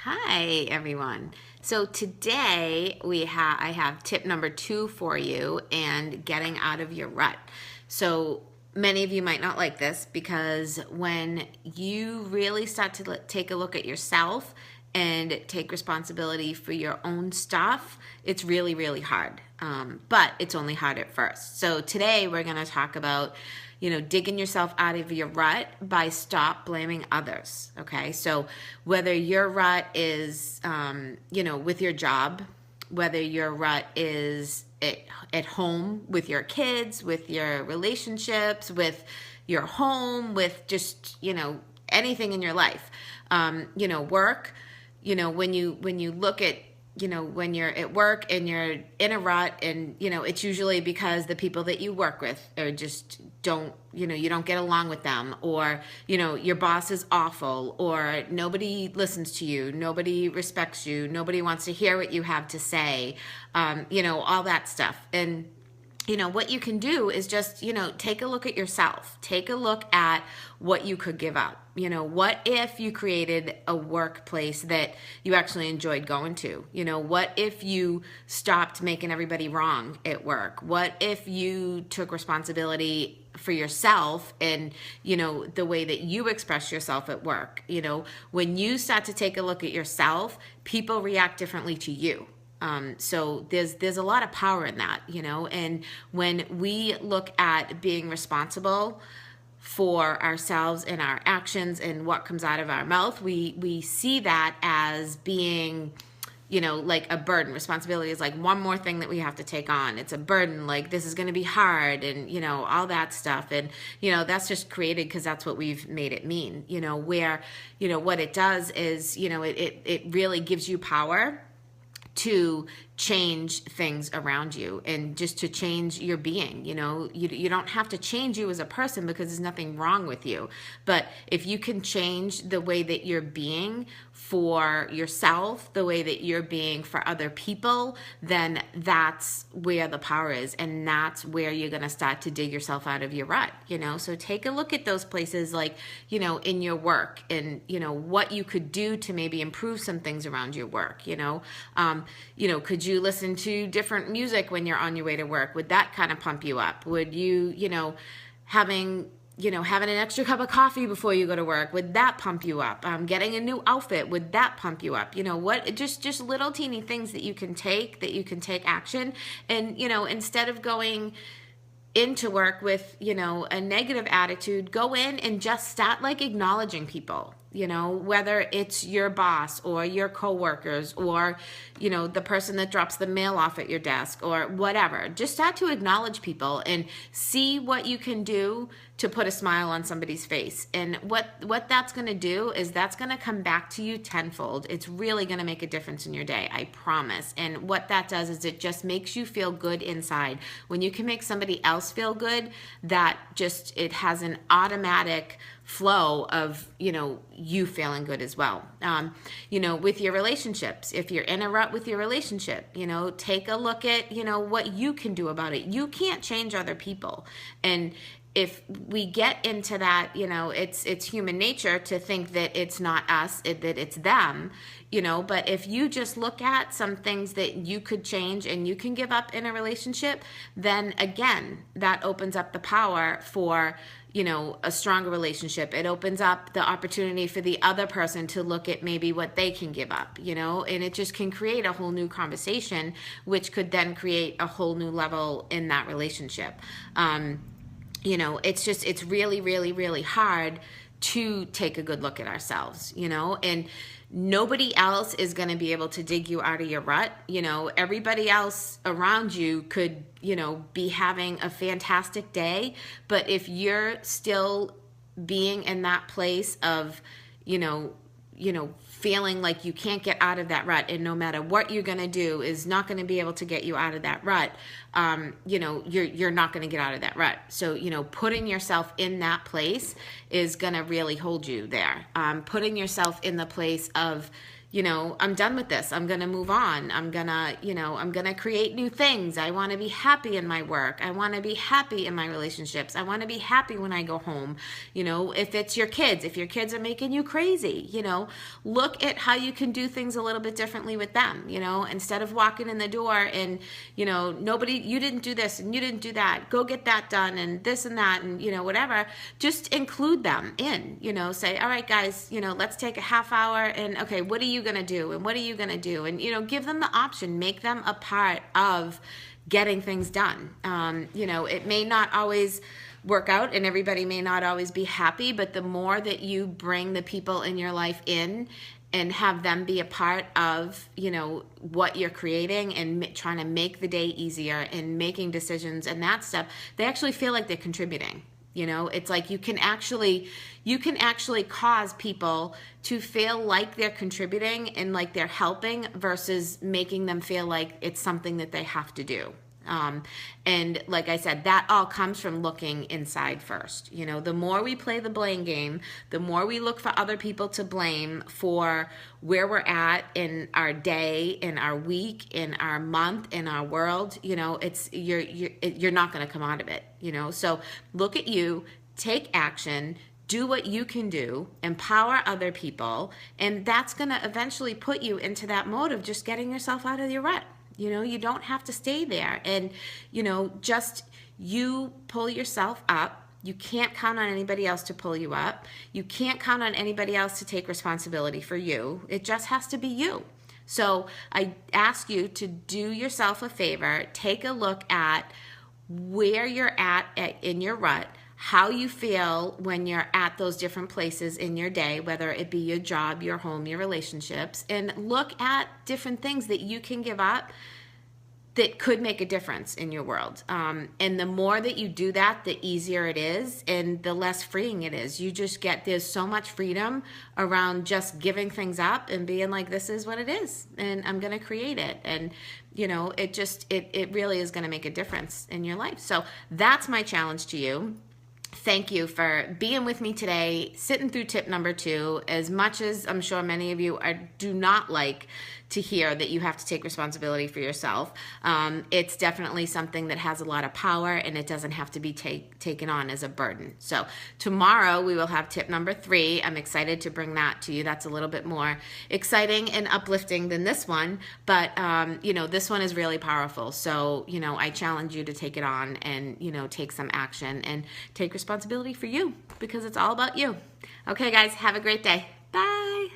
Hi everyone. So today I have tip number 2 for you and getting out of your rut. So many of you might not like this because when you really start to take a look at yourself and take responsibility for your own stuff, it's really, really hard. But it's only hard at first. So today we're going to talk about digging yourself out of your rut by stop blaming others. Okay, so whether your rut is, with your job, whether your rut is at home with your kids, with your relationships, with your home, with just, anything in your life, work, when you look at when you're at work and you're in a rut and, it's usually because the people that you work with are just you don't get along with them, or, your boss is awful, or nobody listens to you, nobody respects you, nobody wants to hear what you have to say, all that stuff. And what you can do is just, take a look at yourself. Take a look at what you could give up. What if you created a workplace that you actually enjoyed going to? What if you stopped making everybody wrong at work? What if you took responsibility for yourself and, the way that you express yourself at work? When you start to take a look at yourself, people react differently to you. So there's a lot of power in that, and when we look at being responsible for ourselves and our actions and what comes out of our mouth, we see that as being, like a burden. Responsibility is like one more thing that we have to take on. It's a burden, like this is going to be hard and, all that stuff. And, that's just created because that's what we've made it mean, where, what it does is, it really gives you power to change things around you and just to change your being. You don't have to change you as a person because there's nothing wrong with you. But if you can change the way that you're being for yourself, the way that you're being for other people, then that's where the power is. And that's where you're going to start to dig yourself out of your rut, So take a look at those places like, in your work and, what you could do to maybe improve some things around your work, could you listen to different music when you're on your way to work? Would that kind of pump you up? Would you, having an extra cup of coffee before you go to work, would that pump you up? Getting a new outfit, would that pump you up? Just little teeny things that you can take action. And, instead of going into work with, a negative attitude, go in and just start like acknowledging people. Whether it's your boss or your coworkers or, the person that drops the mail off at your desk or whatever. Just start to acknowledge people and see what you can do to put a smile on somebody's face. And what that's going to do is that's going to come back to you tenfold. It's really going to make a difference in your day, I promise. And what that does is it just makes you feel good inside. When you can make somebody else feel good, it has an automatic flow of, you feeling good as well. With your relationships, if you're in a rut with your relationship, take a look at, what you can do about it. You can't change other people. And if we get into that, it's human nature to think that it's not us, that it's them, but if you just look at some things that you could change and you can give up in a relationship, then again, that opens up the power for, a stronger relationship. It opens up the opportunity for the other person to look at maybe what they can give up, and it just can create a whole new conversation, which could then create a whole new level in that relationship. It's really, really, really hard to take a good look at ourselves, and nobody else is going to be able to dig you out of your rut. Everybody else around you could, be having a fantastic day. But if you're still being in that place of, feeling like you can't get out of that rut, and no matter what you're going to do is not going to be able to get you out of that rut, you're not going to get out of that rut. So, putting yourself in that place is going to really hold you there. Putting yourself in the place of, I'm done with this. I'm going to move on. I'm going to create new things. I want to be happy in my work. I want to be happy in my relationships. I want to be happy when I go home. If it's your kids, if your kids are making you crazy, look at how you can do things a little bit differently with them, instead of walking in the door and, you didn't do this and you didn't do that. Go get that done and this and that and, whatever. Just include them in, say, all right, guys, let's take a half hour and, okay, what are you going to do and what are you going to do, and give them the option, make them a part of getting things done. It may not always work out and everybody may not always be happy, but the more that you bring the people in your life in and have them be a part of what you're creating and trying to make the day easier and making decisions and that stuff, they actually feel like they're contributing. It's like you can actually cause people to feel like they're contributing and like they're helping versus making them feel like it's something that they have to do. And like I said, that all comes from looking inside first. The more we play the blame game, the more we look for other people to blame for where we're at in our day, in our week, in our month, in our world, you're not going to come out of it, So look at you, take action, do what you can do, empower other people, and that's going to eventually put you into that mode of just getting yourself out of your rut. You don't have to stay there, and just you pull yourself up. You can't count on anybody else to pull you up. You can't count on anybody else to take responsibility for you. It just has to be you. So I ask you to do yourself a favor, take a look at where you're at in your rut, how you feel when you're at those different places in your day, whether it be your job, your home, your relationships, and look at different things that you can give up that could make a difference in your world. And the more that you do that, the easier it is and the less freeing it is. There's so much freedom around just giving things up and being like, this is what it is and I'm going to create it. And it really is going to make a difference in your life. So that's my challenge to you. Thank you for being with me today, sitting through tip number 2. As much as I'm sure many of you do not like to hear that you have to take responsibility for yourself, it's definitely something that has a lot of power and it doesn't have to be taken on as a burden. So tomorrow we will have tip number 3. I'm excited to bring that to you. That's a little bit more exciting and uplifting than this one, but this one is really powerful. So, I challenge you to take it on and, take some action and take responsibility for you because it's all about you. Okay, guys, have a great day. Bye.